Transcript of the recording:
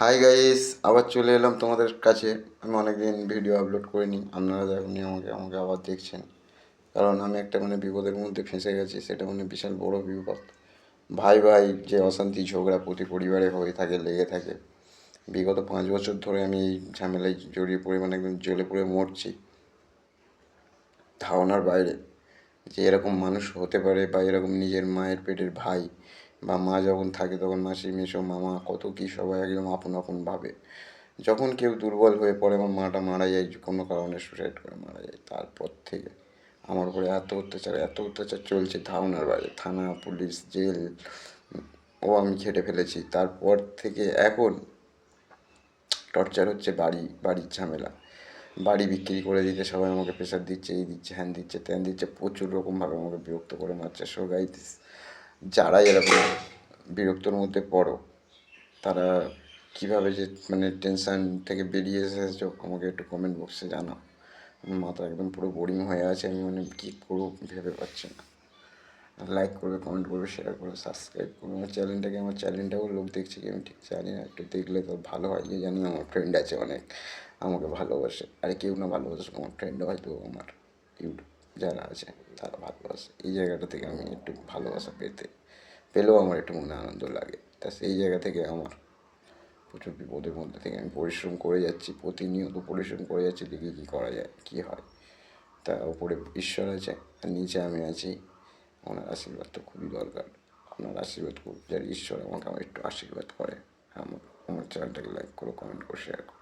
Hi guys, আবার চলে এলাম তোমাদের কাছে। আমি অনেকদিন ভিডিও আপলোড করিনি, আপনারা যখনই আমাকে আমাকে আবার দেখছেন, কারণ আমি একটা বিপদের মধ্যে ফেঁসে গেছি। সেটা বিশাল বড় বিপদ। ভাই ভাই যে অশান্তি ঝগড়া প্রতি পরিবারে হয়ে থাকে, লেগে থাকে। বিগত 5 বছর ধরে আমি এই ঝামেলায় জড়িয়ে পড়ে একদম জ্বলে পুড়ে মরছি। ধারণার বাইরে যে এরকম মানুষ হতে পারে, বা এরকম নিজের মায়ের পেটের ভাই বা মা যখন থাকে তখন মাসি মেসো মামা কত কী সবাই একদম আপন আপন ভাবে। যখন কেউ দুর্বল হয়ে পড়ে, আমার মাটা মারা যায় কোনো কারণে, সুসাইড করে মারা যায়, তারপর থেকে আমার উপরে এত অত্যাচার চলছে ধারণার বাইরে। থানা, পুলিশ, জেল আমি খেটে ফেলেছি। তারপর থেকে এখন টর্চার হচ্ছে বাড়ির ঝামেলা। বাড়ি বিক্রি করে দিতে সবাই আমাকে প্রেশার দিচ্ছে, এই দিচ্ছে, হ্যান দিচ্ছে, ত্যান দিচ্ছে, প্রচুর রকমভাবে আমাকে বিরক্ত করে মারছে। সো গাইস, যারা এরকম বিরক্তর মধ্যে পড়ো, তারা কীভাবে যে টেনশান থেকে বেরিয়ে এসেছো আমাকে একটু কমেন্ট বক্সে জানাও। আমার মাথা একদম পুরো বোরিং হয়ে আছে, আমি কী করবো ভেবে পাচ্ছি না। লাইক করবে, কমেন্ট করবে, শেয়ার করবে, সাবস্ক্রাইব করবে আমার চ্যানেলটাও লোক দেখছে কি আমি ঠিক জানি না। একটু দেখলে তো ভালো হয়, যে জানি আমার ফ্রেন্ড আছে অনেক আমাকে ভালোবাসে। আরে কেউ না ভালোবাসে, আমার ফ্রেন্ড হয়তো আমার ইউটিউব যারা আছে তারা ভালোবাসে। এই জায়গাটা থেকে আমি একটু ভালোবাসা পেলেও আমার একটু মনে আনন্দ লাগে। তা সেই জায়গা থেকে আমার প্রচুর বিপদের মধ্যে থেকে আমি পরিশ্রম করে যাচ্ছি, প্রতিনিয়ত পরিশ্রম করে যাচ্ছি, দেখি কী করা যায়, কী হয়। তা উপরে ঈশ্বর আছে আর নিচে আমি আছি। ওনার আশীর্বাদ তো খুবই দরকার। আপনার আশীর্বাদ খুব, যার ঈশ্বর আমাকে একটু আশীর্বাদ করে। আমার চ্যানেলটাকে লাইক করো, কমেন্ট করো, শেয়ার করো।